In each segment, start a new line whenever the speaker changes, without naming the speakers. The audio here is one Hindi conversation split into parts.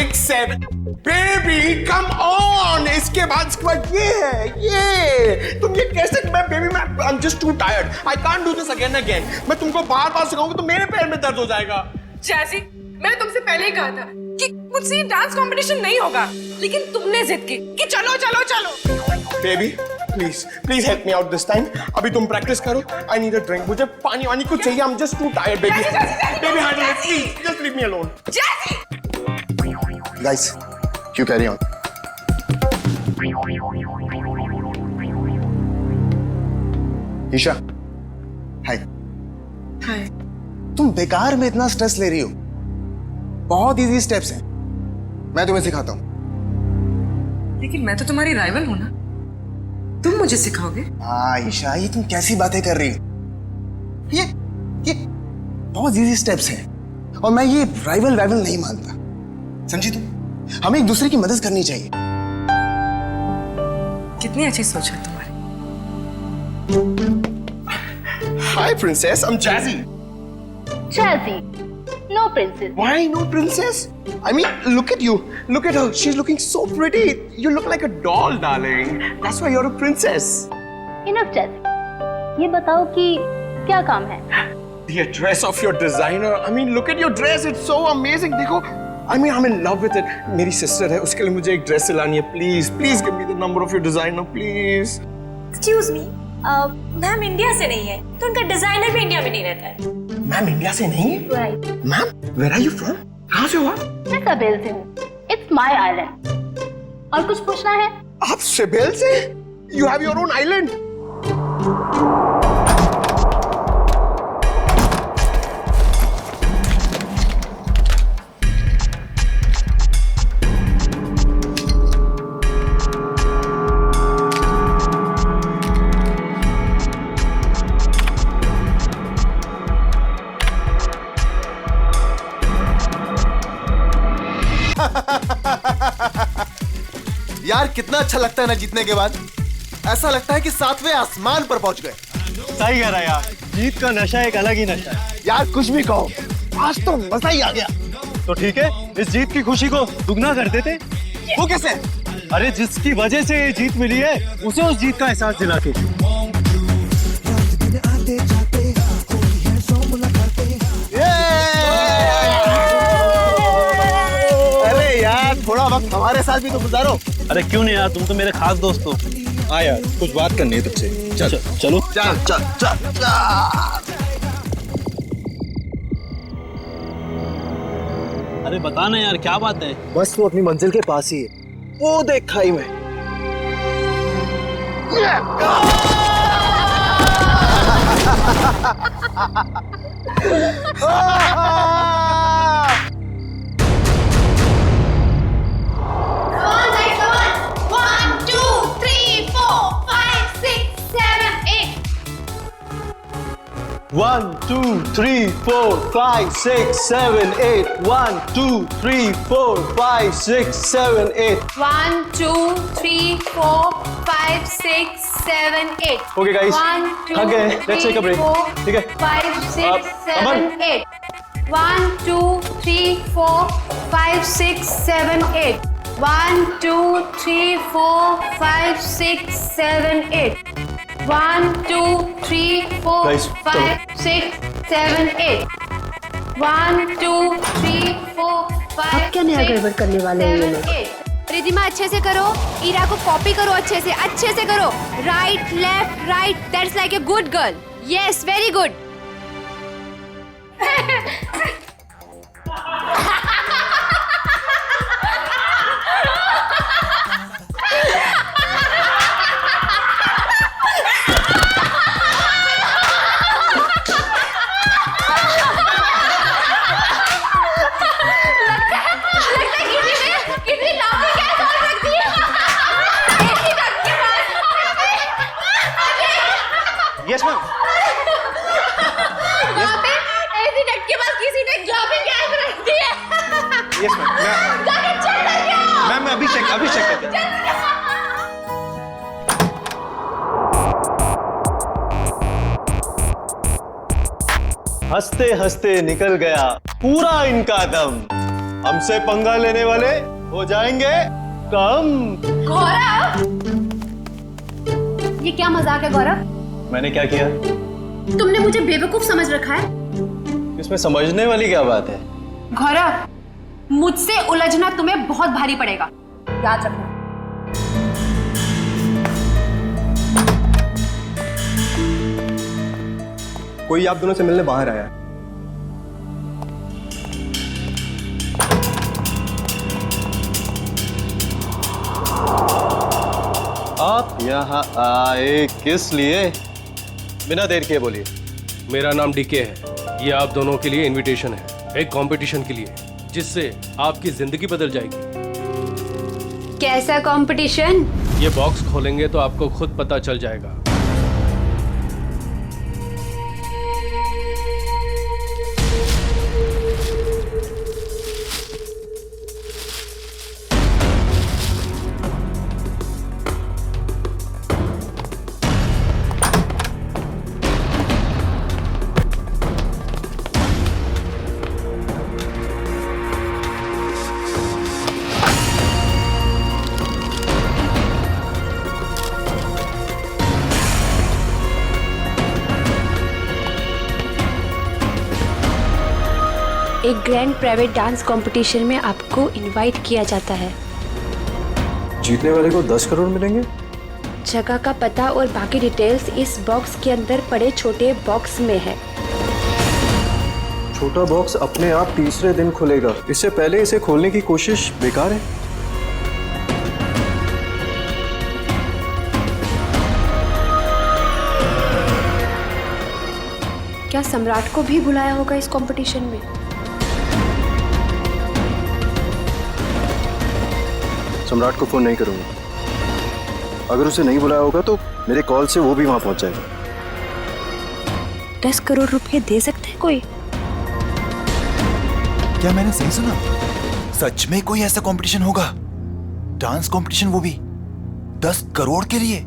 6, 7 बेबी कम ऑन। इसके बाद ये तुम ये कैसे? मैं बेबी मैं आई am just too tired, I can't do this again and मैं तुमको बार बार सिखाऊंगा तो मेरे पैर में दर्द हो जाएगा।
जैसी मैंने तुमसे पहले ही कहा था कि मुझसे ये डांस कंपटीशन नहीं होगा, लेकिन तुमने जिद की कि चलो चलो चलो।
Baby please help me out this time. अभी तुम प्रैक्टिस करो, आई नीड अ ड्रिंक, मुझे पानी वानी कुछ चाहिए, I am just too tired baby. Baby handle it please, just leave me alone.
जैसी
Guys, you carry on. Isha, hi.
Hi.
तुम बेकार में इतना स्ट्रेस ले रही हो। बहुत इजी स्टेप्स हैं, मैं तुम्हें सिखाता हूँ।
लेकिन मैं तो तुम्हारी राइवल हूं ना, तुम मुझे सिखाओगे?
हाँ ईशा, ये तुम कैसी बातें कर रही हो? ये बहुत इजी स्टेप्स हैं और मैं ये राइवल नहीं मानता, समझी तुम? हमें एक दूसरे की मदद करनी चाहिए।
कितनी अच्छी सोच है तुम्हारी।
Hi princess, I'm Jazzy.
Jazzy, no princess.
Why no princess? I mean, look at you. Look at her. She's looking so pretty. You look like a doll, darling. That's why you're a princess.
Enough, Jazzy. ये बताओ कि क्या काम है?
The dress of your designer. I mean, look at your dress. It's so amazing. देखो, I mean, I'm in love with it. मेरी sister है, उसके लिए मुझे एक ड्रेस सिलानी है. Please give me the number of your designer, please.
Excuse me, ma'am India से नहीं है, तो उनका डिजाइनर भी इंडिया में नहीं रहता है।
मैम इंडिया से नहीं?
Right.
Ma'am, where are you from? कहाँ से हो आप?
मैं सቤल से हूँ. It's my island. और कुछ पूछना है?
आप सिबेल से? You have your own island?
यार कितना अच्छा लगता है ना जीतने के बाद। ऐसा लगता है कि 7वें आसमान पर पहुंच गए।
सही कह रहा है यार, जीत का नशा एक अलग ही नशा है।
यार कुछ भी कहो, आज तो मजा ही आ गया।
तो ठीक है, इस जीत की खुशी को दुगना कर देते।
वो कैसे?
अरे जिसकी वजह से ये जीत मिली है, उसे उस जीत का एहसास दिला के।
अरे यार थोड़ा वक्त हमारे साथ भी तो गुजारो।
अरे क्यों नहीं यार, तुम तो मेरे खास दोस्त हो।
हाँ यार, कुछ बात करनी है तुझसे। चल
चलो
चल।
अरे बता ना यार, क्या बात है?
बस वो अपनी मंजिल के पास ही है, वो देख खाई में।
One, two, three, four, five, six, seven, eight. 1, 2, 3, 4, 5, 6, 7, 8.
1, 2, 3, 4, 5, 6, 7, 8.
Okay, guys.
1, 2,
Okay, let's take a break.
3,
ठीक है?
4, 5, 6, 7,
अमन।
8. 1, 2, 3, 4, 5, 6, 7, 8. 1, 2, 3, 4, 5, 6, 7, 8. 1, 2, 3, 4,
Guys,
5, 6, 7, 8. 1, 2, 3, 4, 5,
क्या नया गड़बड़ करने वाले हैं ये लोग?
8.
रिधिमा अच्छे से करो, ईरा को कॉपी करो, अच्छे से करो। Right left right, that's like a good girl. Yes, very good.
Yes, ma'am.
वहाँ पे ऐसी डट के पास किसी ने ग्लोबिंग गैस रख दी है।
Yes, ma'am.
जाके चेक करके आओ।
मैम मैं अभी चेक करता हूँ। हंसते हंसते निकल गया पूरा इनका दम। हमसे पंगा लेने वाले हो जाएंगे कम।
गौरव, ये क्या मजाक है गौरव?
मैंने क्या किया?
तुमने मुझे बेवकूफ समझ रखा है?
इसमें समझने वाली क्या बात है?
गौरव, मुझसे उलझना तुम्हें बहुत भारी पड़ेगा, याद रखना।
कोई आप दोनों से मिलने बाहर आया।
आप यहाँ आए किस लिए? बिना देर किए बोलिए।
मेरा नाम डीके है। ये आप दोनों के लिए इनविटेशन है, एक कंपटीशन के लिए, जिससे आपकी जिंदगी बदल जाएगी।
कैसा कंपटीशन?
ये बॉक्स खोलेंगे तो आपको खुद पता चल जाएगा।
एक ग्रैंड प्राइवेट डांस कंपटीशन में आपको इनवाइट किया जाता है।
जीतने वाले को 10 करोड़ मिलेंगे।
जगह का पता और बाकी डिटेल्स इस बॉक्स के अंदर पड़े छोटे बॉक्स में है।
छोटा बॉक्स अपने आप तीसरे दिन खुलेगा। इससे पहले इसे खोलने की कोशिश बेकार है।
क्या सम्राट को भी बुलाया होगा इस कंपटीशन में?
सम्राट को फोन नहीं करूंगा। अगर उसे नहीं बुलाया होगा तो मेरे कॉल से वो भी वहां पहुंच जाएगा।
10 करोड़ रुपए दे सकते हैं कोई?
क्या मैंने सही सुना? सच में कोई ऐसा कंपटीशन होगा? डांस कंपटीशन, वो भी 10 करोड़ के लिए?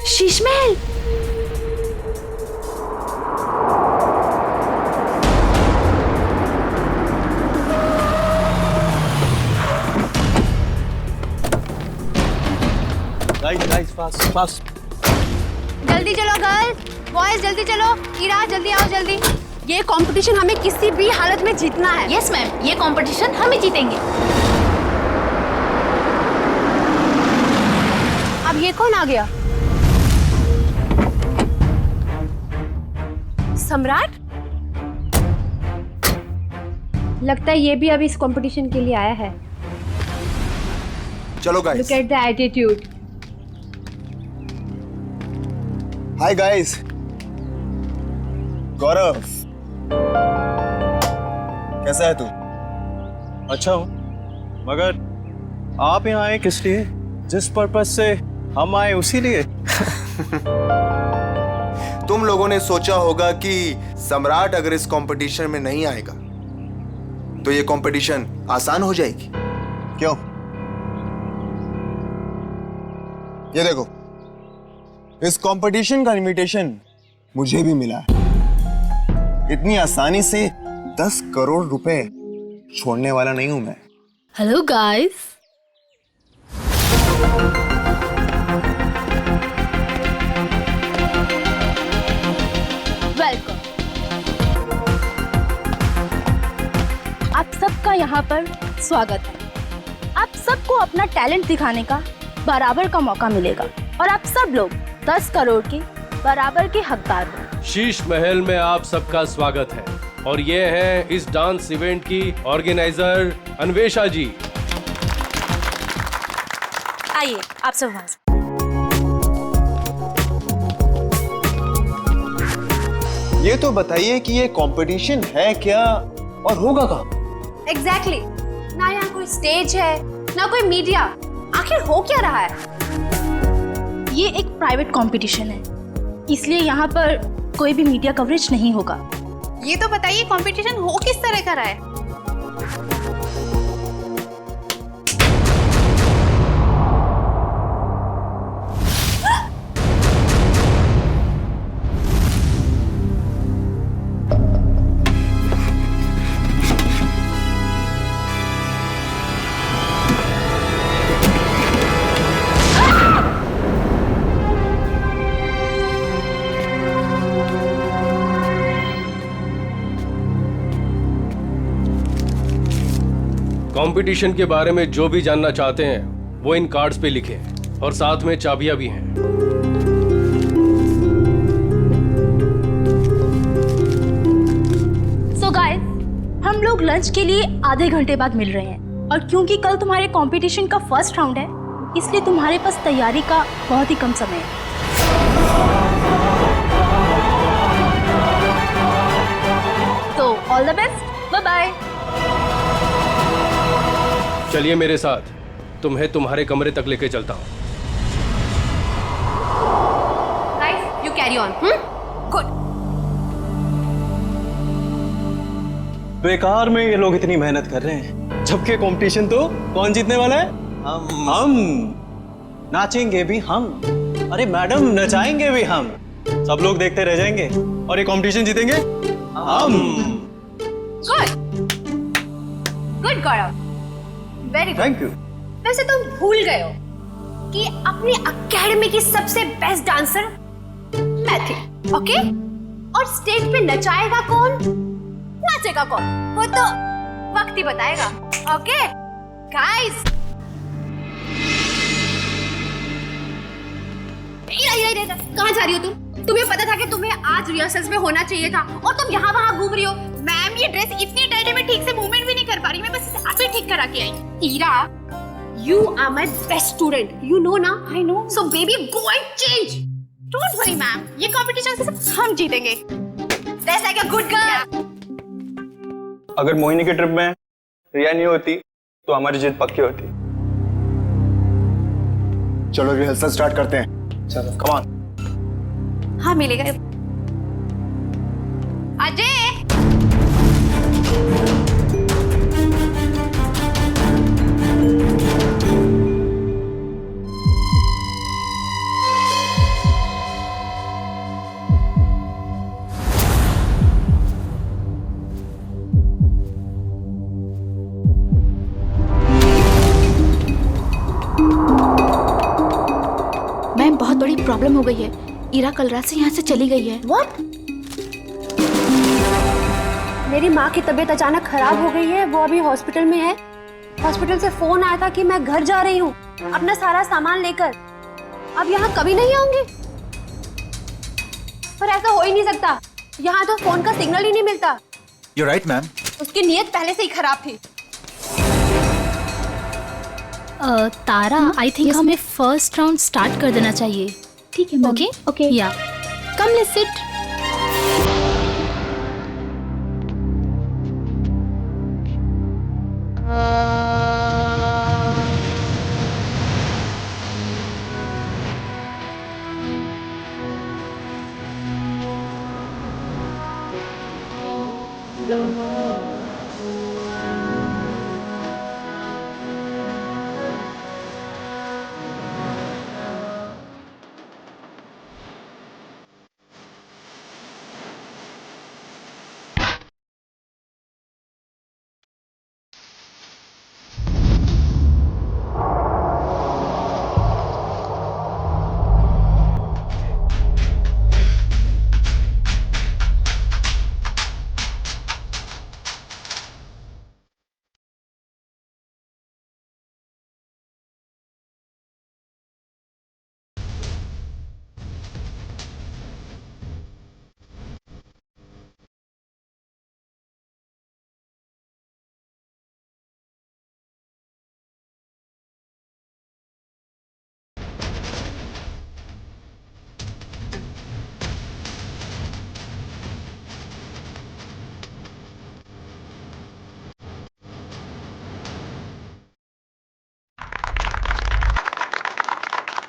Sheesh Mahal.
Guys fast fast.
जल्दी चलो गर्ल्स, बॉयज जल्दी चलो। ईरा जल्दी आओ जल्दी। ये कंपटीशन हमें किसी भी हालत में जीतना है।
यस मैम, ये कंपटीशन हम ही जीतेंगे।
अब ये कौन आ गया? सम्राट? लगता है ये भी अभी इस कंपटीशन के लिए आया है।
चलो
look
guys.
At the attitude.
Hi guys. Gaurav, कैसा है तू?
अच्छा हूँ, मगर आप यहाँ आए किस लिए? जिस पर्पस से हम आए उसी लिए।
तुम लोगों ने सोचा होगा कि सम्राट अगर इस कंपटीशन में नहीं आएगा तो ये कंपटीशन आसान हो जाएगी। क्यों? ये देखो, इस कंपटीशन का इनविटेशन मुझे भी मिला है। इतनी आसानी से 10 करोड़ रुपए छोड़ने वाला नहीं हूं मैं।
Hello guys.
वेलकम। आप सबका यहाँ पर स्वागत है। आप सबको अपना टैलेंट दिखाने का बराबर का मौका मिलेगा और आप सब लोग 10 करोड़ के बराबर के हकदार हो।
शीश महल में आप सबका स्वागत है और ये है इस डांस इवेंट की ऑर्गेनाइजर अन्वेषा जी।
आइए आप सब वहां से।
ये तो बताइए कि ये कंपटीशन है क्या और होगा कहाँ?
एग्जैक्टली। ना यहाँ कोई स्टेज है, ना कोई मीडिया। आखिर हो क्या रहा है?
ये एक प्राइवेट कंपटीशन है, इसलिए यहाँ पर कोई भी मीडिया कवरेज नहीं होगा।
ये तो बताइए कंपटीशन हो किस तरह का रहा है?
कंपटीशन के बारे में जो भी जानना चाहते हैं वो इन कार्ड्स पे लिखें और साथ में चाबियां भी हैं।
सो गाइस, हम लोग लंच के लिए आधे घंटे बाद मिल रहे हैं और क्योंकि कल तुम्हारे कंपटीशन का फर्स्ट राउंड है, इसलिए तुम्हारे पास तैयारी का बहुत ही कम समय है। तो all the best, bye bye.
चलिए मेरे साथ, तुम्हें तुम्हारे कमरे तक लेके चलता हूँ।
Guys, you carry on. Good.
बेकार में ये लोग इतनी मेहनत कर रहे हैं, जबकि कंपटीशन तो कौन जीतने वाला है? हम नाचेंगे भी हम। अरे मैडम, नचाएंगे भी हम। सब लोग देखते रह जाएंगे और ये कंपटीशन जीतेंगे हम।
Good good Gaurav, very good.
Thank you.
वैसे तुम भूल गए हो कि अपनी एकेडमी की सबसे बेस्ट डांसर मैं थी, ओके? और स्टेज पे नचाएगा कौन, नाचेगा कौन, वो तो वक्त ही बताएगा, ओके? गाइस, कहाँ जा रही हो तुम? तुम्हें पता था कि तुम्हें आज रिहर्सल्स में होना चाहिए था और तुम यहाँ वहाँ घूम रही हो। मैम, ये ड्रेस इतनी टाइट है, मैं ठीक से मूवमेंट भी नहीं कर पा रही, मैं बस इसे अभी ठीक करा के आई। Ira, you are my best student, you know ना? I know. So baby, go and change. Don't worry, ma'am. ये competition से सब हम जीतेंगे. That's like a good girl.
अगर मोहिनी के ट्रिप में रिया नहीं होती तो हमारी जीत पक्की होती।
चलो रिहर्सल स्टार्ट करते हैं। चलो कम ऑन।
हाँ, मिलेगा। अजय,
मैम, बहुत बड़ी प्रॉब्लम हो गई है। ईरा कल रात से यहाँ से चली गई है।
What? मेरी माँ की तबीयत अचानक खराब हो गई है, वो अभी हॉस्पिटल में है। हॉस्पिटल से फोन आया था कि मैं घर जा रही हूँ अपना सारा सामान लेकर। अब यहाँ कभी नहीं आऊंगी। पर ऐसा हो ही नहीं सकता, यहाँ तो फोन का सिग्नल ही नहीं मिलता।
You're right, ma'am.
उसकी नीयत पहले से ही खराब थी।
तारा, आई थिंक हमें फर्स्ट राउंड स्टार्ट कर देना चाहिए। ठीक है, ओके ओके, या come let's sit.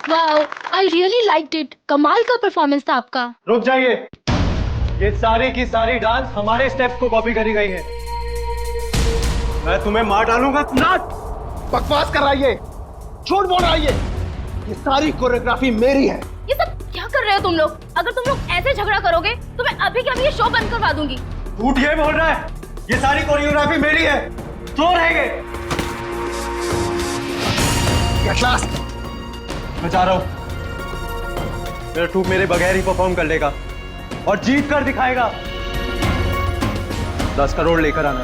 Wow, I really liked it. कमाल का परफॉर्मेंस था आपका।
रुक जाइए, ये सारी की सारी डांस हमारे स्टेप्स को कॉपी करी गई है। मैं तुम्हें मार डालूंगा।
ना बकवास कर रहा है ये, झूठ बोल रहा है ये सारी कोरियोग्राफी मेरी है।
ये सब क्या कर रहे हो तुम लोग? अगर तुम लोग ऐसे झगड़ा करोगे तो मैं अभी के अभी ये शो बंद करवा दूंगी।
झूठ ये बोल रहा है, ये सारी कोरियोग्राफी मेरी है। तो रहेंगे।
At last.
मैं जा रहा हूं। मेरा ट्रूप मेरे बगैर ही परफॉर्म कर लेगा और जीत कर दिखाएगा। 10 करोड़ लेकर आना।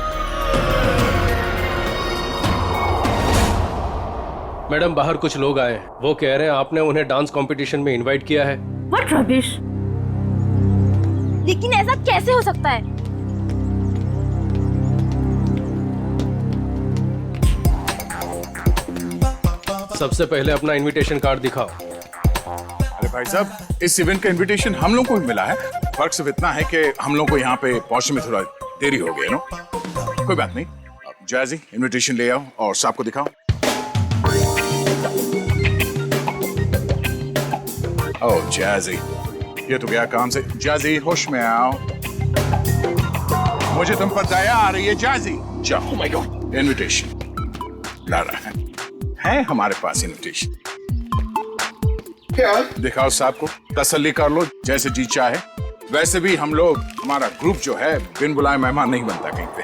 मैडम बाहर कुछ लोग आए हैं, वो कह रहे हैं आपने उन्हें डांस कंपटीशन में इनवाइट किया है।
What rubbish. लेकिन ऐसा कैसे हो सकता है?
सबसे पहले अपना इनविटेशन कार्ड दिखाओ।
अरे भाई साहब, इस इवेंट का इनविटेशन हम लोग को भी मिला है। फर्क सिर्फ इतना है कि हम लोग को यहाँ पे पहुंचने में थोड़ा देरी हो गई, नो? कोई बात नहीं। जैजी, इनविटेशन ले आओ और साहब को दिखाओ। ओह जैजी, ये तो गया काम से। जैजी, होश में आओ। मुझे तुम पर दया आ रही है जैजी। जाओ। ओह माय गॉड, इनविटेशन ला रहा है हमारे पास इनविटेशन।
क्या?
दिखाओ साहब को, तसल्ली कर लो। जैसे जी चाहे वैसे भी हम लोग, हमारा ग्रुप जो है बिन बुलाए मेहमान नहीं बनता कहीं पे।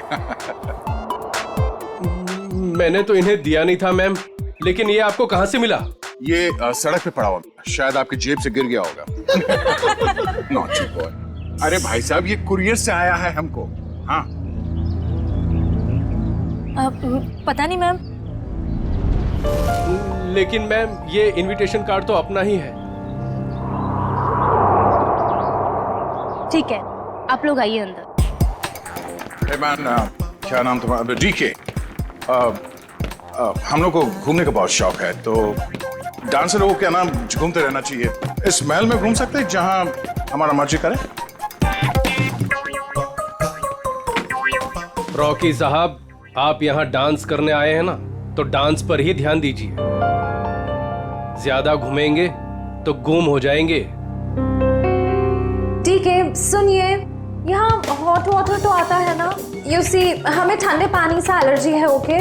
मैंने तो इन्हें दिया नहीं था मैम, लेकिन ये आपको कहां से मिला?
ये सड़क पे पड़ा होगा, शायद आपकी जेब से गिर गया होगा। Naughty boy. अरे भाई साहब, ये कुरियर से आया है हमको। हाँ
पता नहीं मैम।
लेकिन मैम ये इनविटेशन कार्ड तो अपना ही है।
ठीक है, आप लोग आइए अंदर।
hey man, क्या नाम तुम्हारा? डीके। हम लोग को घूमने का बहुत शौक है, तो डांसर को क्या नाम घूमते रहना चाहिए। इस महल में घूम सकते हैं जहां हमारा मर्जी करे।
रॉकी साहब, आप यहाँ डांस करने आए हैं ना, तो डांस पर ही ध्यान दीजिए। ज्यादा घूमेंगे तो गुम हो जाएंगे।
ठीक है, सुनिए, यहाँ हॉट वाटर तो आता है ना? यू सी, हमें ठंडे पानी से एलर्जी है। ओके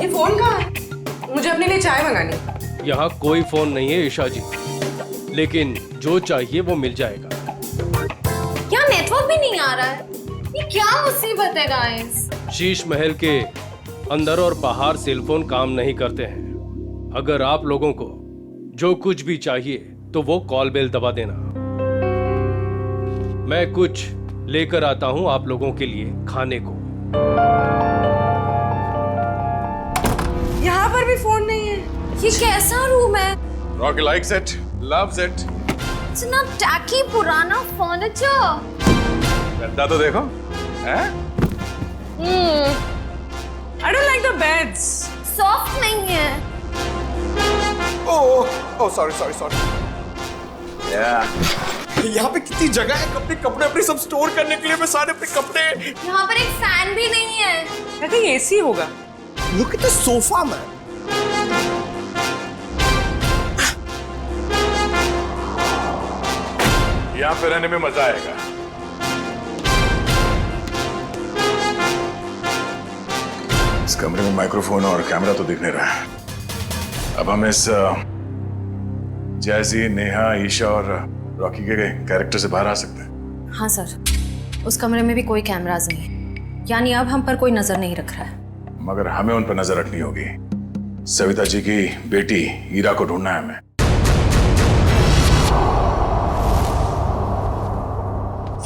ये फोन कहाँ है? मुझे अपने लिए चाय मंगानी।
यहाँ कोई फोन नहीं है ईशा जी, लेकिन जो चाहिए वो मिल जाएगा।
क्या नेटवर्क भी नहीं आ रहा है? ये क्या मुसीबत है गाइस?
शीश महल के अंदर और बाहर सेलफोन काम नहीं करते हैं। अगर आप लोगों को जो कुछ भी चाहिए तो वो कॉल बेल दबा देना। मैं कुछ लेकर आता हूं आप लोगों के लिए खाने को।
यहाँ पर भी फोन नहीं है।
ये कैसा रूम है?
Rocky likes it, loves it.
इतना टैकी पुराना फर्नीचर।
गद्दा तो देखो, हैं?
I don't like the beds.
Soft नहीं है।
Oh sorry. यहाँ पे कितनी जगह है अपने कपड़े अपने सब स्टोर करने के लिए। मैं सारे अपने कपड़े।
यहाँ पर एक फैन भी नहीं है।
I think AC होगा।
Look at the sofa, man.
यहाँ पे रहने में मजा आएगा। इस कमरे में माइक्रोफोन और कैमरा तो दिख नहीं रहा है। अब हम इस जैजी, नेहा, ईशा और रॉकी के कैरेक्टर से बाहर आ सकते हैं।
हाँ सर, उस कमरे में भी कोई कैमरास नहीं है, यानी अब हम पर कोई नजर नहीं रख रहा है।
मगर हमें उन पर नजर रखनी होगी। सविता जी की बेटी हीरा को ढूंढना है हमें।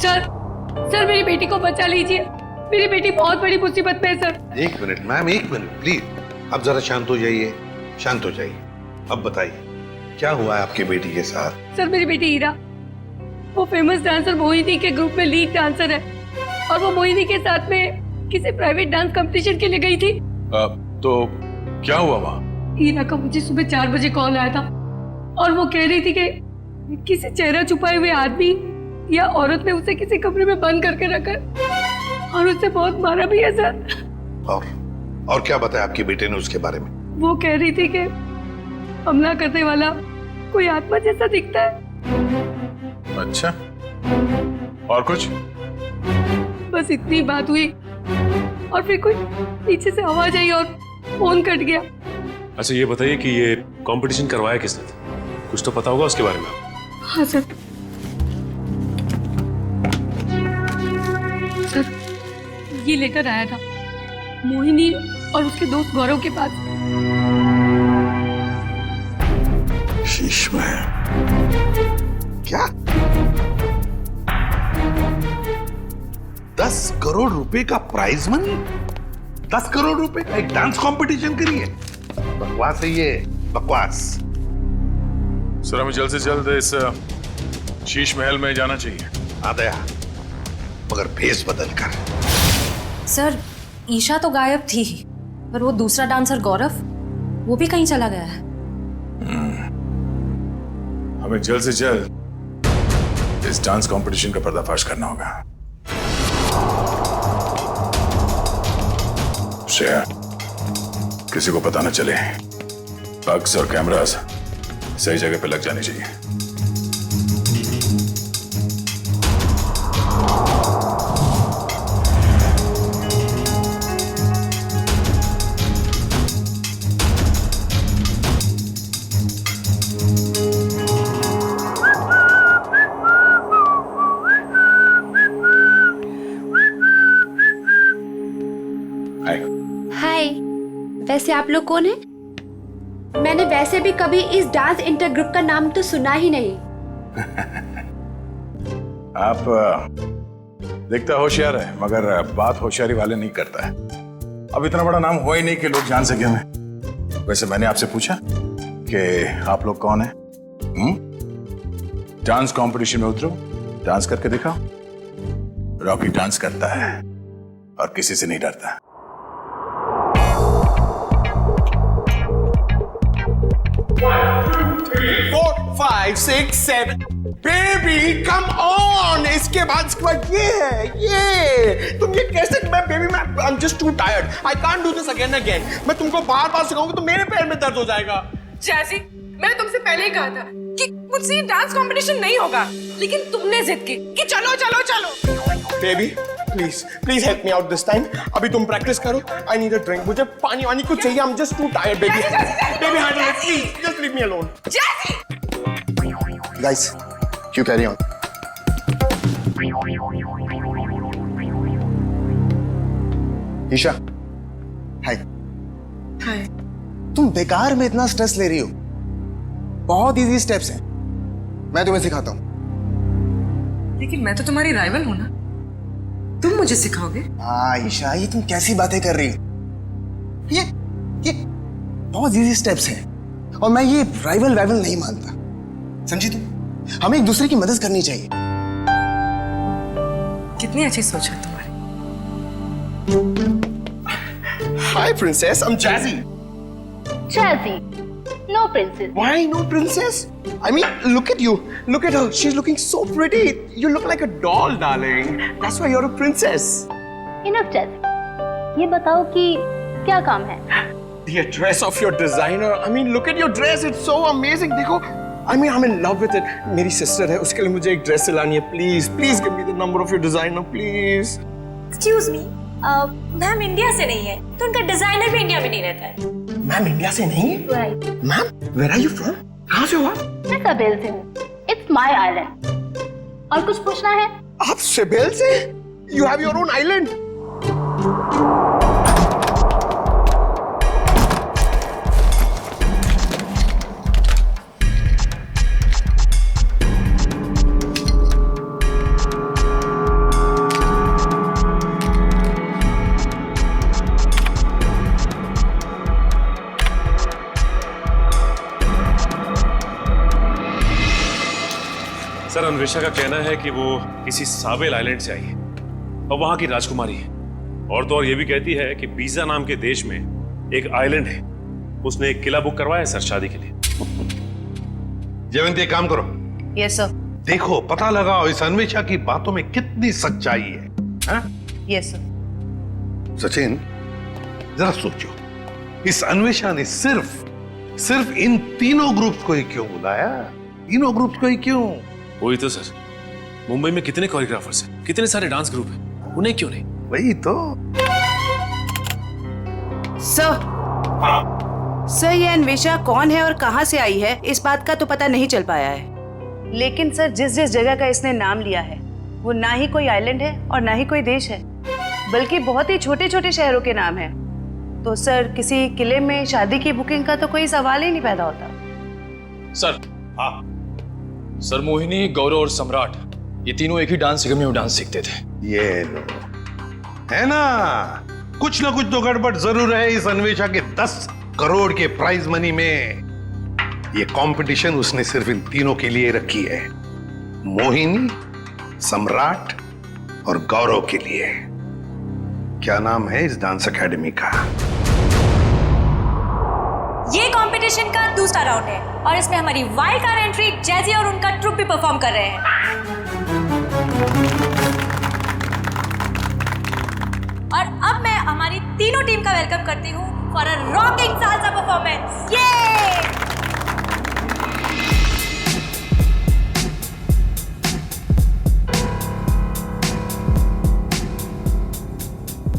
सर मेरी बेटी को बचा लीजिए। मेरी बेटी बहुत बड़ी मुसीबत में है सर।
एक मिनट मैम, एक मिनट प्लीज। अब जरा शांत हो जाइए, शांत हो जाइए। अब बताइए क्या हुआ है आपकी बेटी के साथ?
सर मेरी बेटी हीरा, वो फेमस डांसर मोहिनी के ग्रुप में लीड डांसर है, और वो मोहिनी के साथ में किसी प्राइवेट डांस कंपटीशन के लिए गई थी।
तो क्या हुआ वहाँ?
हीरा का मुझे सुबह 4 बजे कॉल आया था, और वो कह रही थी कि किसी चेहरा छुपाए हुए आदमी
या औरत ने उसे किसी कमरे में बंद करके रखा और उसे बहुत मारा भी है सर।
और क्या बताया आपकी बेटे ने उसके बारे में?
वो कह रही थी कि हमला करने वाला कोई आत्मा जैसा दिखता है।
अच्छा, और कुछ?
बस इतनी बात हुई और फिर कोई पीछे से आवाज आई और फोन कट गया।
अच्छा ये बताइए कि ये कंपटीशन करवाया किसने था? कुछ तो पता होगा उसके बारे में।
हाँ सर, ये लेटर आया था मोहिनी और उसके दोस्त गौरव के पास।
शीश में क्या 10 करोड़ रुपए का प्राइज मनी? 10 करोड़ रुपए का एक डांस कंपटीशन करिए? बकवास है ये, बकवास।
सर हमें जल्द से जल्द इस शीश महल में जाना चाहिए।
आ गया, मगर भेस बदल कर।
सर ईशा तो गायब थी, पर वो दूसरा डांसर गौरव, वो भी कहीं चला गया है।
हमें जल्द से जल्द इस डांस कंपटीशन का पर्दाफाश करना होगा। श्रेया, किसी को पता न चले, बग्स और कैमरास सही जगह पे लग जानी चाहिए।
हाय, वैसे आप लोग कौन हैं? मैंने वैसे भी कभी इस डांस इंटर ग्रुप का नाम तो सुना ही नहीं।
आप दिखता होशियार है, मगर बात होशियारी वाले नहीं करता है। अब इतना बड़ा नाम हो ही नहीं कि लोग जान सके हमें। वैसे मैंने आपसे पूछा कि आप लोग कौन हैं? डांस कंपटीशन में उतरो, डांस करके दिखाओ। रॉकी डांस करता है और किसी से नहीं डरता।
Four, 5, 6, 7 baby come on. इसके बाद ये तुम ये कैसे? मैं बेबी मैं आई am just too tired, I can't do this again and मैं तुमको बार बार सिखाऊंगा तो मेरे पैर में दर्द हो जाएगा।
जैसी मैंने तुमसे पहले ही कहा था कि मुझसे ये डांस कंपटीशन नहीं होगा, लेकिन तुमने जिद की कि चलो चलो चलो।
Baby please please help me out this time. अभी तुम प्रैक्टिस करो, आई नीड अ ड्रिंक। मुझे पानी वानी कुछ चाहिए, I am just too tired baby. Baby handle it please, just leave me alone.
Guys, you carry on. Isha, hi.
Hi.
तुम बेकार में इतना स्ट्रेस ले रही हो। बहुत इजी स्टेप्स हैं, मैं तुम्हें सिखाता हूँ।
लेकिन मैं तो तुम्हारी राइवल हूं ना, तुम मुझे सिखाओगे?
हाँ ईशा, ये तुम कैसी बातें कर रही हो? ये बहुत इजी स्टेप्स हैं और मैं ये राइवल नहीं मानता। समझी तुम? हमें एक दूसरे की मदद करनी चाहिए।
कितनी अच्छी सोच है तुम्हारी।
Hi princess, I'm Jazzy.
Jazzy, no princess.
Why no princess? I mean, look at you. Look at her. She's looking so pretty. You look like a doll, darling. That's why you're a princess.
Enough, Jazzy. ये बताओ कि क्या काम है?
The dress of your designer. I mean, look at your dress. It's so amazing. देखो, I mean, I'm in love with it. मेरी sister है, उसके लिए मुझे एक ड्रेस सिलानी है. Please give me the number of your designer, please.
Excuse me, ma'am India से नहीं है, तो उनका डिजाइनर भी इंडिया में नहीं रहता है।
मैम इंडिया से नहीं?
Right.
Ma'am, where are you from? कहाँ से हो आप?
मैं सቤल से हूँ। It's my island. और कुछ पूछना है?
आप सिबेल से? You have your own island?
Sir Anvesha का कहना है कि वो किसी साबेल आइलैंड से आई है और वहां की राजकुमारी है। और तो और ये भी कहती है कि बीजा नाम के देश में एक आइलैंड है, उसने एक किला बुक करवाया है सर शादी के लिए।
जयवंती एक काम करो,
यस सर।
देखो, पता लगाओ इस अन्वेषा की बातों में कितनी सच्चाई है, हाँ?
Yes sir.
सचिन, जरा सोचो, इस अन्वेषा ने सिर्फ इन तीनों ग्रुप्स को ही क्यों बुलाया? तीनों ग्रुप्स को ही क्यों?
वही तो सर, मुंबई में कितने कोरियोग्राफर्स हैं, कितने सारे डांस ग्रुप हैं, उन्हें क्यों नहीं?
वही तो।
सर ये अन्वेषा कौन है और कहां से आई है, इस बात का तो पता नहीं चल पाया है। लेकिन सर जिस जिस जगह का इसने नाम लिया है वो ना ही कोई आइलैंड है और ना ही कोई देश है, बल्कि बहुत ही छोटे छोटे शहरों के नाम है। तो सर किसी किले में शादी की बुकिंग का तो कोई सवाल ही नहीं पैदा होता।
सर, हाँ सर, मोहिनी, गौरव और सम्राट ये तीनों एक ही डांस अकेडमी में डांस सीखते थे।
ये है ना, कुछ ना कुछ तो गड़बड़ जरूर है इस अन्वेषा के 10 करोड़ के प्राइज मनी में। ये कंपटीशन उसने सिर्फ इन तीनों के लिए रखी है, मोहिनी, सम्राट और गौरव के लिए। क्या नाम है इस डांस एकेडमी का?
ये कंपटीशन का दूसरा राउंड है और इसमें हमारी वाइल्ड कार्ड एंट्री जैजी और उनका ट्रुप भी परफॉर्म कर रहे हैं। और अब मैं हमारी तीनों टीम का वेलकम करती हूँ for a rocking salsa performance. ये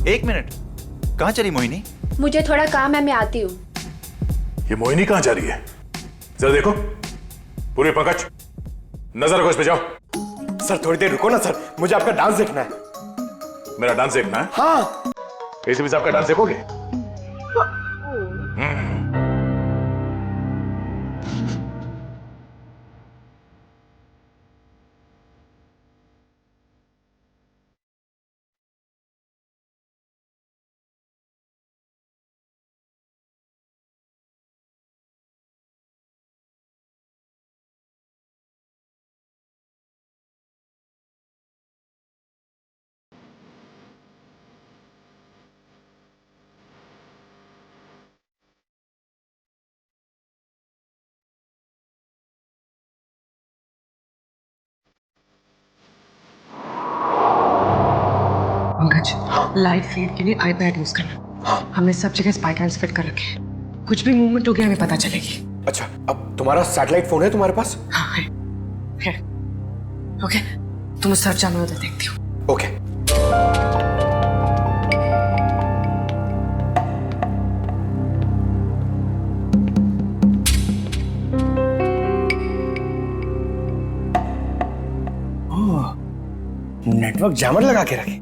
एक मिनट, कहाँ चली मोहिनी?
मुझे थोड़ा काम है, मैं आती हूँ।
ये मोहिनी कहाँ जा रही है? जरा देखो। पूरी पंकज, नजर रखो इस पे, जाओ।
सर थोड़ी देर रुको ना सर, मुझे आपका डांस देखना है।
मेरा डांस देखना है?
हाँ।
एसीपी साहब का डांस देखोगे?
पंकज, लाइव फीड के लिए आईपैड यूज करना। हमने सब जगह स्पाई कैम्स फिट कर रखे हैं, कुछ भी मूवमेंट हो गया हमें पता चलेगी।
अच्छा, अब तुम्हारा सैटेलाइट फोन है तुम्हारे पास?
हाँ है। ओके, तुम उस तरफ जाओ, मैं उधर देखती हूँ।
ओके। नेटवर्क जैमर लगा के रखे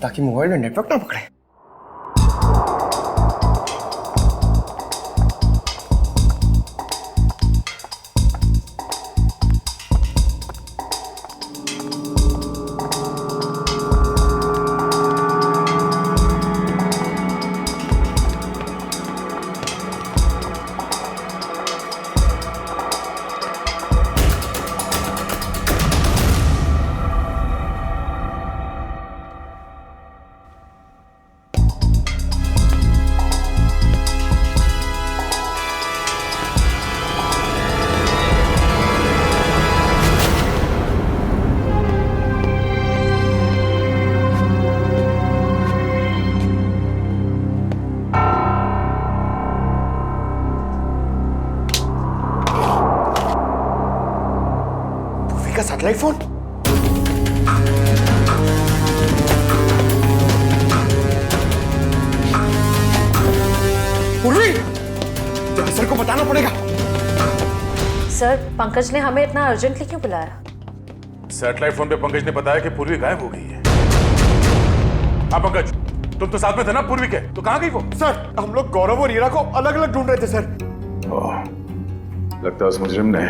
ताकि मोबाइल में नेटवर्क ना पकड़े। का सैटेलाइट फोन? पूर्वी, सर को बताना पड़ेगा।
सर, पंकज ने हमें इतना अर्जेंटली क्यों बुलाया?
सैटेलाइट फोन पे पंकज ने बताया कि पूर्वी गायब हो गई है। हाँ पंकज, तुम तो साथ में थे ना पूर्वी के, तो कहाँ गई वो?
सर, हम लोग गौरव और हीरा को अलग अलग ढूंढ रहे थे सर।
लगता है उस मुजरिम ने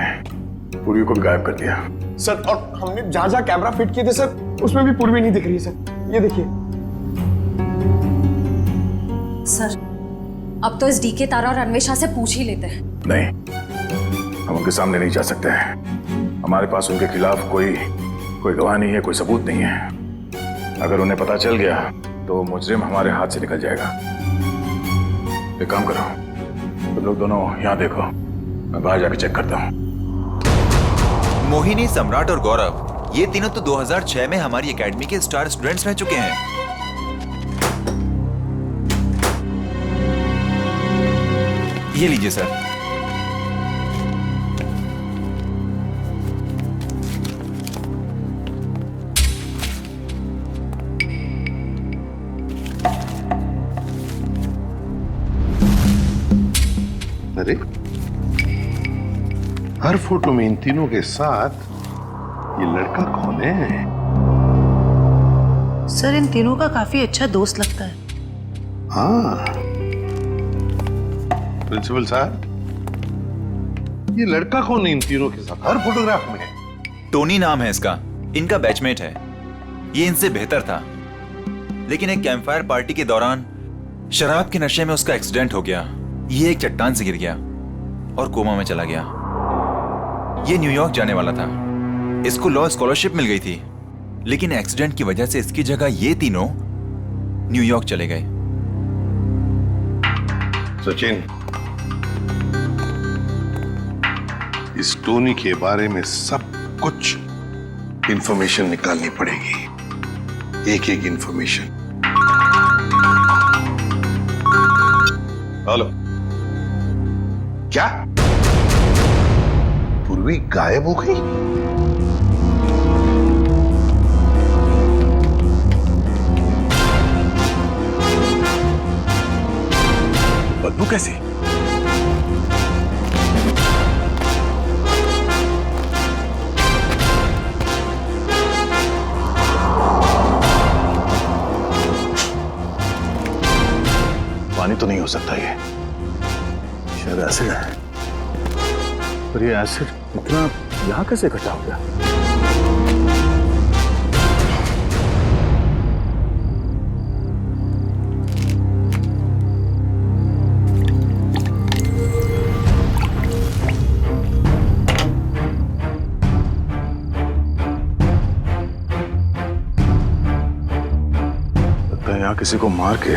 पूर्वी को भी गायब कर दिया।
सर, और हमने जहां जहां कैमरा फिट किए थे सर, उसमें भी पूर्वी नहीं दिख रही है सर। ये देखिए।
सर, अब तो इस डीके तारा और अन्वेषा से पूछ ही लेते हैं।
नहीं, हम उनके सामने नहीं जा सकते हैं। हमारे पास उनके खिलाफ कोई गवाह नहीं है, कोई सबूत नहीं है। अगर उन्हें पता चल गया तो मुजरिम हमारे हाथ से निकल जाएगा। एक काम करो, तुम लोग दोनों यहाँ देखो, मैं बाहर जाके चेक करता हूँ।
मोहिनी, सम्राट और गौरव, ये तीनों तो 2006 में हमारी एकेडमी के स्टार स्टूडेंट्स रह चुके हैं। ये लीजिए सर।
अरे, हर फोटो में इन तीनों के साथ ये लड़का कौन है?
सर इन तीनों का काफी अच्छा दोस्त लगता है।
हाँ, प्रिंसिपल साहब, ये लड़का कौन है इन तीनों के साथ हर फोटोग्राफ में?
टोनी नाम है इसका, इनका बैचमेट है। ये इनसे बेहतर था, लेकिन एक कैंपफायर पार्टी के दौरान शराब के नशे में उसका एक्सीडेंट हो गया। ये एक चट्टान से गिर गया और कोमा में चला गया। ये न्यूयॉर्क जाने वाला था, इसको लॉ स्कॉलरशिप मिल गई थी, लेकिन एक्सीडेंट की वजह से इसकी जगह ये तीनों न्यूयॉर्क चले गए।
सचिन, इस टोनी के बारे में सब कुछ इंफॉर्मेशन निकालनी पड़ेगी, एक एक इंफॉर्मेशन। हेलो, क्या पूर्वी गायब हो गई?
बदबू कैसी? पानी तो नहीं हो सकता ये, शायद एसिड है। पर ये एसिड इतना यहां कैसे इकट्ठा हो गया? लगता है यहां किसी को मार के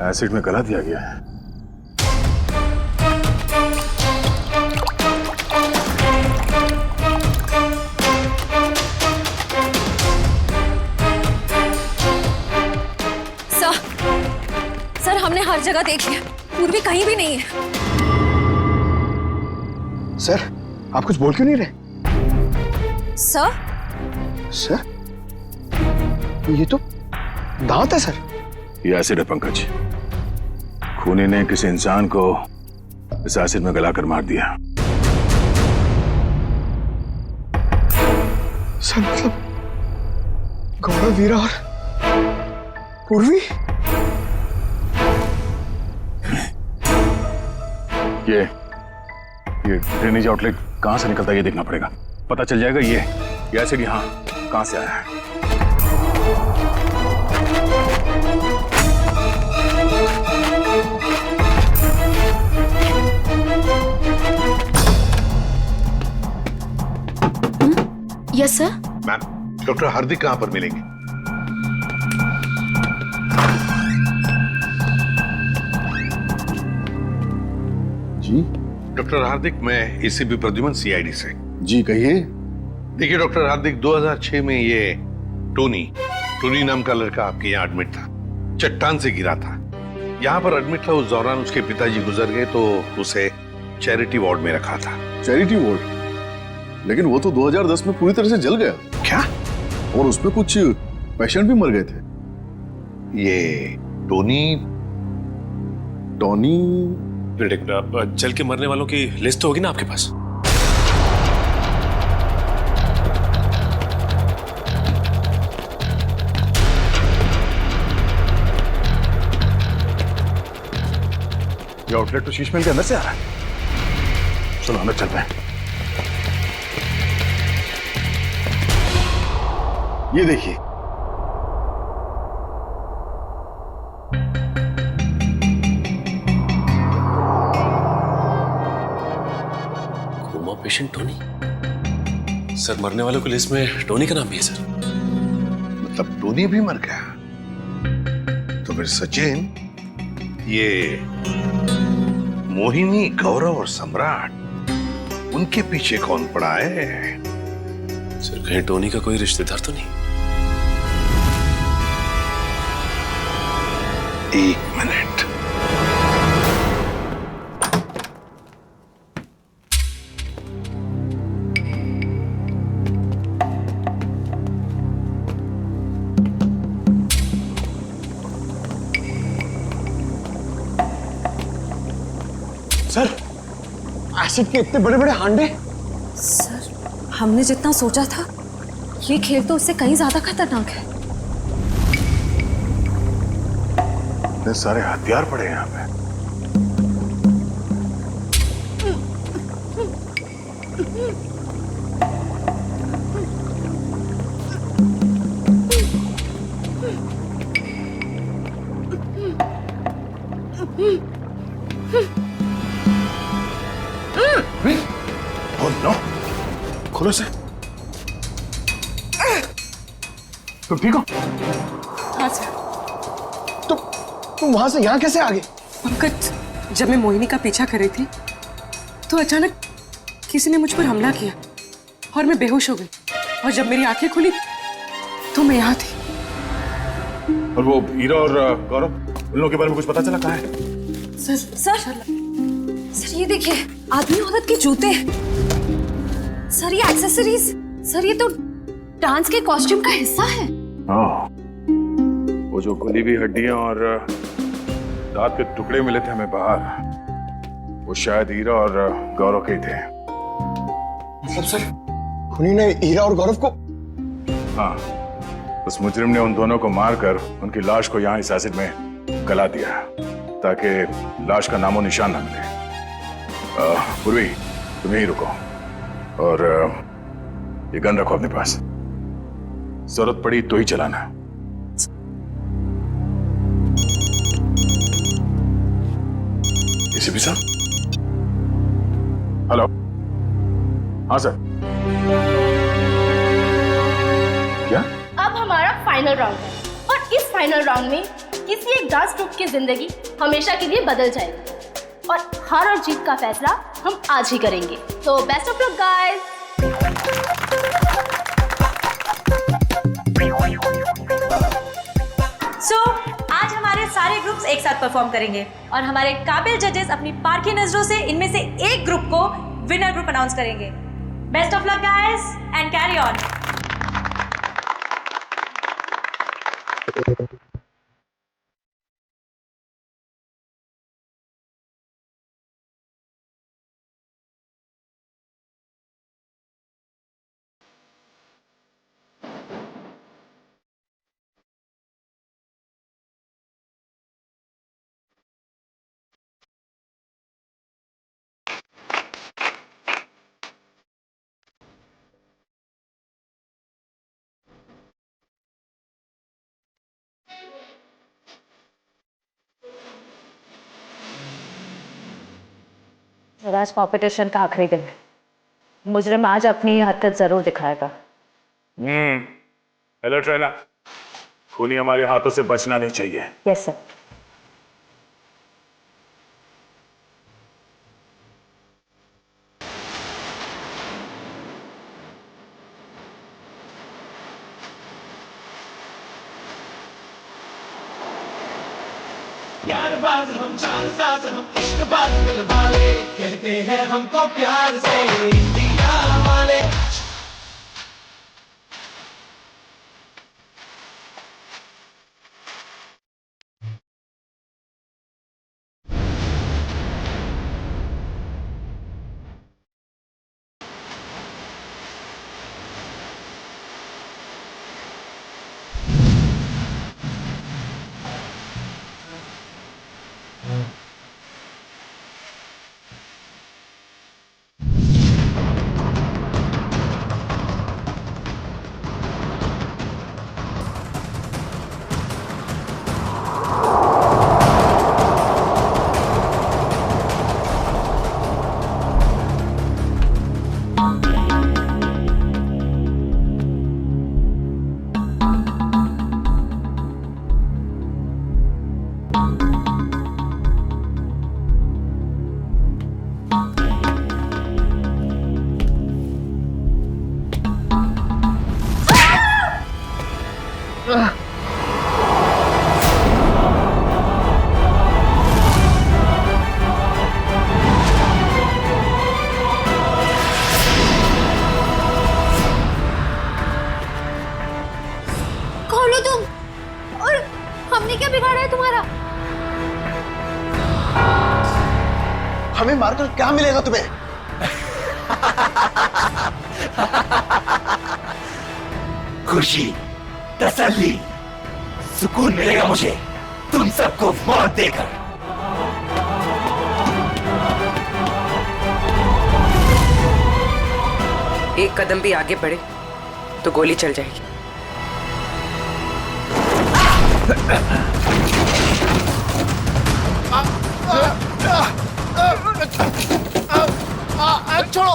एसिड में गला दिया गया है।
सर, हमने हर जगह देख लिया, पूर्वी कहीं भी नहीं है।
सर, आप कुछ बोल क्यों नहीं रहे?
सर?
सर, ये तो दांत है सर।
ये एसिड है पंकज। खूनी ने किसी इंसान को इस एसिड में गलाकर मार दिया।
सर मतलब गौरव, वीरा और पूर्वी?
ये ड्रेनेज आउटलेट कहां से निकलता है ये देखना पड़ेगा। पता चल जाएगा ये एसिड यहाँ कहां से आया है।
Yes sir.
मैम, डॉक्टर हार्दिक कहां पर मिलेंगे?
जी
डॉक्टर हार्दिक, मैं एसीपी प्रद्युमन, सीआईडी से।
जी कहिए।
देखिए डॉक्टर हार्दिक, 2006 में ये टोनी नाम का लड़का आपके यहाँ एडमिट था, चट्टान से गिरा था। यहाँ पर एडमिट था, उस दौरान उसके पिताजी गुजर गए तो उसे चैरिटी वार्ड में रखा था।
Charity ward? लेकिन वो तो 2010 में पूरी तरह से जल गया।
क्या?
और उसमें कुछ पेशेंट भी मर गए थे।
ये टोनी
जल के मरने वालों की लिस्ट तो होगी ना आपके पास?
ये आउटलेट तो शीश महल के अंदर से आ रहा है। चलो अंदर चलते हैं। ये देखिए,
कोमा पेशेंट टोनी। सर, मरने वालों की लिस्ट में टोनी का नाम भी है सर।
मतलब टोनी भी मर गया? तो फिर सचिन, ये मोहिनी, गौरव और सम्राट उनके पीछे कौन पड़ा है?
सर कहीं टोनी का कोई रिश्तेदार तो नहीं?
1 मिनट।
सर, एसिड के इतने बड़े बड़े हांडे।
सर, हमने जितना सोचा था ये खेल तो उससे कहीं ज्यादा खतरनाक है।
इतने सारे हथियार पड़े हैं यहाँ पे। ओह नो, खोलो से। तुम ठीक हो?
हाँ सर।
तुम वहां से यहाँ कैसे आ गए?
पंकज, जब मैं मोहिनी का पीछा कर रही थी तो अचानक किसी ने मुझ पर हमला किया और मैं बेहोश हो गई। और जब मेरी आंखें खुली तो मैं यहाँ थी।
और वो हीरा और गौरव, उन लोगों के बारे में कुछ पता चला? कहाँ है?
सर ये देखिए, आदमी औरत के जूते। सर ये एक्सेसरीज। सर ये तो डांस के कॉस्ट्यूम का हिस्सा है।
हाँ, वो जो गली हुई हड्डियां और दांत के टुकड़े मिले थे हमें बाहर, वो शायद हीरा और गौरव के ही थे।
मतलब सर, उन्हीं ने हीरा और गौरव को?
हाँ, उस मुजरिम ने उन दोनों को मारकर उनकी लाश को यहाँ इस एसिड में गला दिया ताकि लाश का नामो निशान न मिले। पूर्वी, तुम यहीं रुको और ये गन रखो अपने पास। जरूरत पड़ी तो ही चलाना। एसीपी साहब, हेलो। हाँ सर। क्या?
अब हमारा फाइनल राउंड है और इस फाइनल राउंड में किसी एक डांस ग्रुप की जिंदगी हमेशा के लिए बदल जाएगी और हार और जीत का फैसला हम आज ही करेंगे। तो बेस्ट ऑफ लक गाइस।
आज हमारे सारे ग्रुप्स एक साथ परफॉर्म करेंगे और हमारे काबिल जजेस अपनी पारखी नजरों से इनमें से एक ग्रुप को विनर ग्रुप अनाउंस करेंगे। Best of luck guys and carry on.
आज कॉम्पिटिशन का आखिरी दिन है। मुजरिम आज अपनी हरकत जरूर दिखाएगा।
हेलो ट्रेना, खूनी हमारे हाथों से बचना नहीं चाहिए।
Yes sir.
यार बाज हम चार साज हम इश्क बात दिल वाले कहते हैं हमको प्यार से इंडिया वाले।
खोलो तुम। और हमने क्या बिगाड़ा है तुम्हारा?
हमें मारकर क्या मिलेगा तुम्हें?
खुशी, तसल्ली, सुकून मिलेगा मुझे तुम सबको मौत देकर।
एक कदम भी आगे बढ़े तो गोली चल जाएगी।
छोड़ो।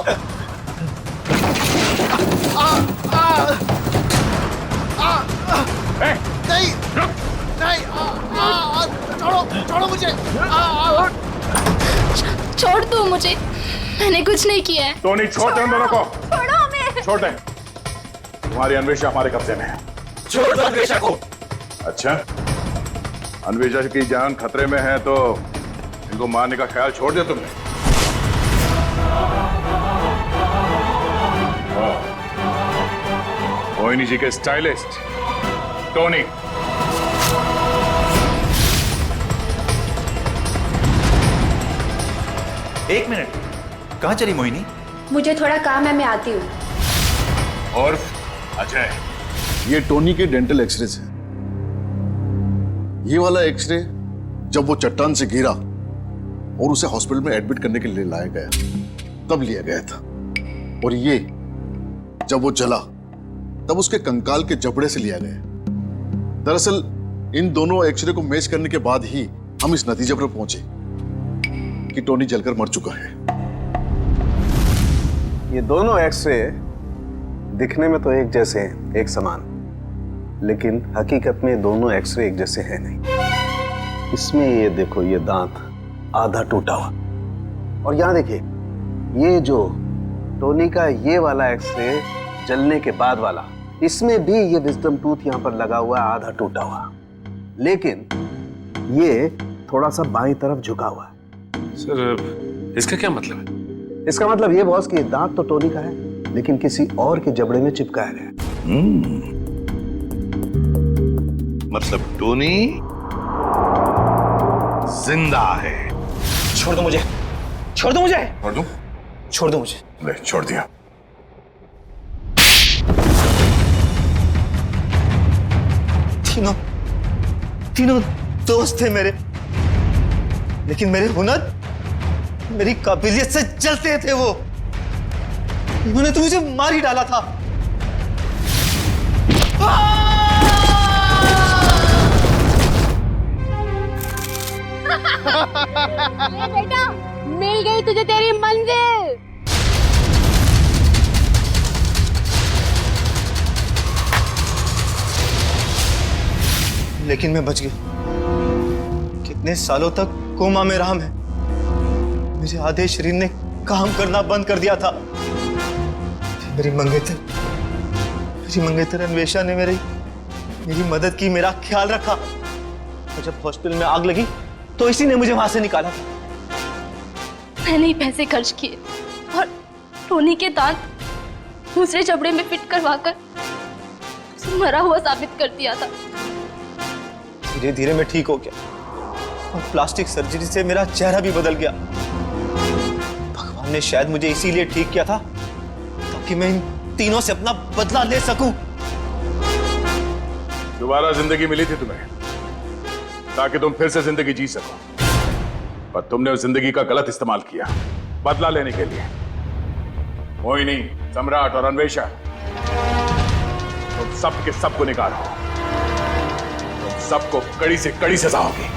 नहीं नहीं, छोड़ो छोड़ो मुझे।
छोड़ दो मुझे, मैंने कुछ नहीं किया है।
टोनी छोड़ दे उन दोनों को।
छोड़ो हमें।
छोड़ दे। तुम्हारी अन्वेषा हमारे कब्जे में है।
छोड़ दो अन्वेषा को।
अच्छा, अन्वेषा की जान खतरे में है तो इनको मारने का ख्याल छोड़ दिया तुमने? मोहिनी जी के स्टाइलिस्ट टोनी।
एक मिनट, कहाँ चली मोहिनी?
मुझे थोड़ा काम है, मैं आती हूँ।
और अजय,
ये टोनी के डेंटल एक्सरेज है। ये वाला एक्सरे जब वो चट्टान से गिरा और उसे हॉस्पिटल में एडमिट करने के लिए लाया गया तब लिया गया था, और ये जब वो जला तब उसके कंकाल के जबड़े से लिया गया। दरअसल इन दोनों एक्सरे को मैच करने के बाद ही हम इस नतीजे पर पहुंचे कि टोनी जलकर मर चुका है।
ये दोनों एक्सरे दिखने में तो एक जैसे हैं, एक समान, लेकिन हकीकत में दोनों एक्सरे एक जैसे हैं नहीं। इसमें ये देखो, ये दांत आधा टूटा हुआ, और यहां देखिए ये जो टोनी का ये वाला एक्सरे जलने के बाद वाला, इसमें भी ये विजडम टूथ यहां पर लगा हुआ है, आधा टूटा हुआ, लेकिन ये थोड़ा सा बाईं तरफ झुका हुआ है।
सर इसका क्या मतलब है?
इसका मतलब ये बॉस कि दांत तो टोनी का है, लेकिन किसी और के जबड़े में चिपकाया गया।
मतलब टोनी जिंदा है।
छोड़ दो मुझे, छोड़ दो मुझे।
छोड़ दूं?
छोड़ दो मुझे।
ले, छोड़ दिया।
तीनों दोस्त थे मेरे, लेकिन मेरे हुनर, मेरी काबिलियत से जलते थे वो। उन्होंने तो मुझे मार ही डाला था।
ये बेटा, मिल गई तुझे तेरी मंजिल।
लेकिन मैं बच गया। कितने सालों तक कोमा में रहा मैं। मेरे आधे शरीर ने काम करना बंद कर दिया था। मेरी मंगेतर अन्वेषा ने मेरी मदद की, मेरा ख्याल रखा, और जब हॉस्पिटल में आग लगी तो इसी ने मुझे वहां से निकाला था।
मैंने ही पैसे खर्च किए और टोनी के दांत दूसरे जबड़े में फिट करवाकर उसे मरा हुआ साबित कर दिया था।
धीरे धीरे मैं ठीक हो गया और प्लास्टिक सर्जरी से मेरा चेहरा भी बदल गया। भगवान ने शायद मुझे इसीलिए ठीक किया था ताकि मैं इन तीनों से अपना बदला ले सकूं।
दोबारा जिंदगी मिली थी तुम्हें ताकि तुम फिर से जिंदगी जी सको, पर तुमने उस जिंदगी का गलत इस्तेमाल किया बदला लेने के लिए। मोहिनी, सम्राट और अन्वेषा, तुम सब के सब गुनहगार हो। तुम सबको कड़ी से कड़ी सजा होगी।